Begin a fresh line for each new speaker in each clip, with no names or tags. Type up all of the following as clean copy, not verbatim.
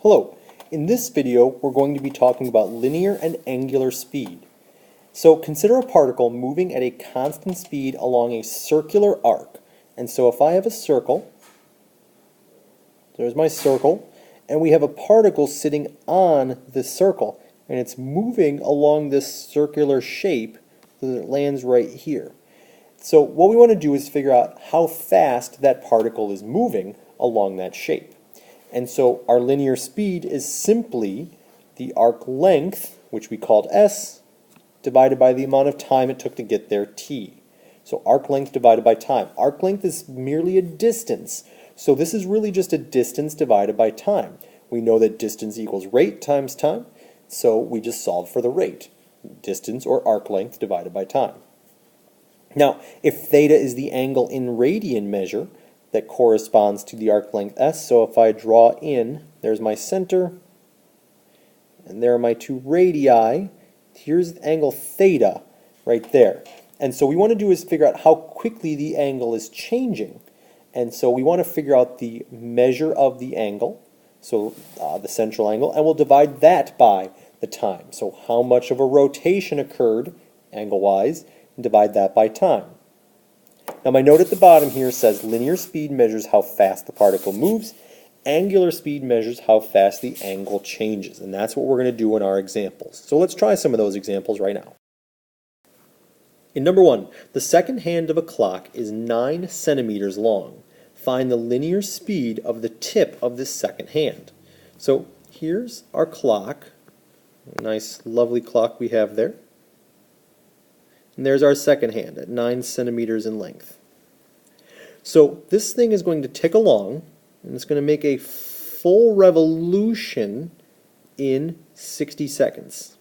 Hello, in this video we're going to be talking about linear and angular speed. So consider a particle moving at a constant speed along a circular arc. And so if I have a circle, there's my circle, and we have a particle sitting on this circle, and it's moving along this circular shape so that it lands right here. So what we want to do is figure out how fast that particle is moving along that shape. And so our linear speed is simply the arc length, which we called s, divided by the amount of time it took to get there, t. So arc length divided by time. Arc length is merely a distance. So this is really just a distance divided by time. We know that distance equals rate times time, so we just solve for the rate. Distance or arc length divided by time. Now, if theta is the angle in radian measure that corresponds to the arc length s, so if I draw in, there's my center, and there are my two radii, here's the angle theta right there. And so what we want to do is figure out how quickly the angle is changing. And so we want to figure out the measure of the angle, so the central angle, and we'll divide that by the time. So how much of a rotation occurred, angle-wise, and divide that by time. Now my note at the bottom here says linear speed measures how fast the particle moves, angular speed measures how fast the angle changes, and that's what we're going to do in our examples. So let's try some of those examples right now. In number 1, the second hand of a clock is 9 centimeters long. Find the linear speed of the tip of this second hand. So here's our clock, a nice lovely clock we have there. And there's our second hand at 9 centimeters in length. So this thing is going to tick along, and it's going to make a full revolution in 60 seconds.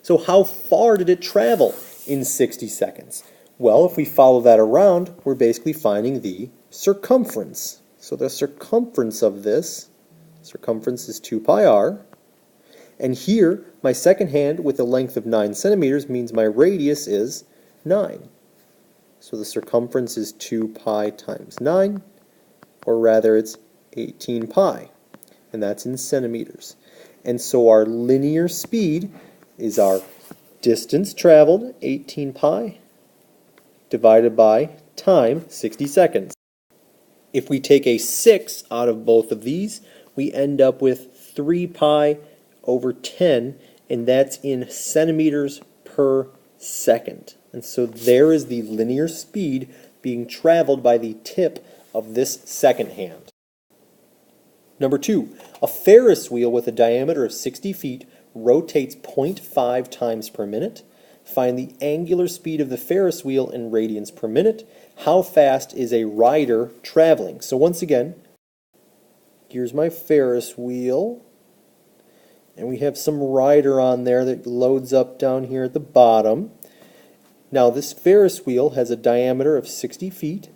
So how far did it travel in 60 seconds? Well, if we follow that around, we're basically finding the circumference. So the circumference of this, circumference is 2 pi r. And here, my second hand with a length of 9 centimeters means my radius is 9. So the circumference is 2 pi times 9, or rather it's 18 pi, and that's in centimeters. And so our linear speed is our distance traveled, 18 pi, divided by time, 60 seconds. If we take a 6 out of both of these, we end up with 3 pi over 10, and that's in centimeters per second. And so there is the linear speed being traveled by the tip of this second hand. Number 2, a Ferris wheel with a diameter of 60 feet rotates 0.5 times per minute. Find the angular speed of the Ferris wheel in radians per minute. How fast is a rider traveling? So once again, here's my Ferris wheel. And we have some rider on there that loads up down here at the bottom. Now this Ferris wheel has a diameter of 60 feet.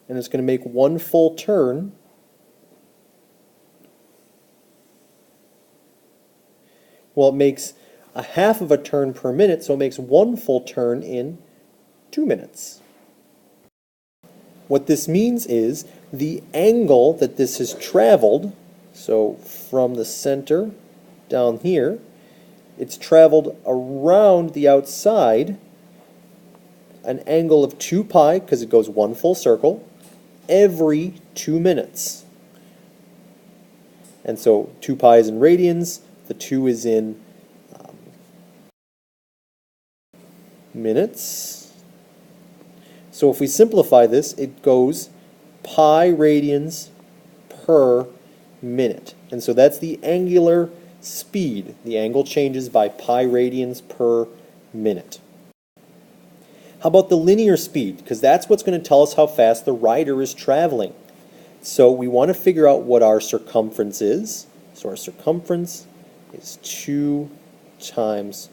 And it's going to make one full turn. Well, it makes a half of a turn per minute, so it makes one full turn in 2 minutes. What this means is the angle that this has traveled, so from the center down here, it's traveled around the outside an angle of 2 pi, because it goes one full circle, every 2 minutes. And so 2 pi is in radians, the 2 is in minutes. So if we simplify this, it goes pi radians per minute. And so that's the angular speed. The angle changes by pi radians per minute. How about the linear speed? Because that's what's going to tell us how fast the rider is traveling. So we want to figure out what our circumference is. So our circumference is 2 times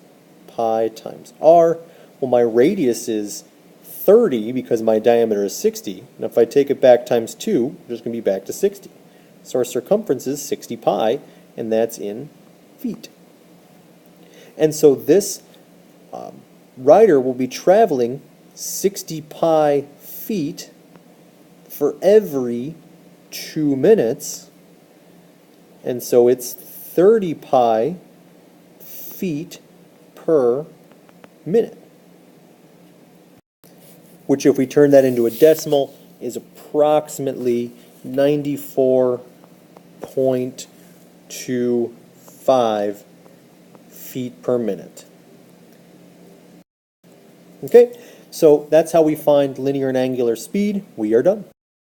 pi times r. Well, my radius is 30 because my diameter is 60. And if I take it back times 2, I'm just going to be back to 60. So our circumference is 60 pi, and that's in feet. And so this rider will be traveling 60 pi feet for every 2 minutes, and so it's 30 pi feet per minute, which if we turn that into a decimal is approximately 94.25 feet per minute. Okay, so that's how we find linear and angular speed. We are done.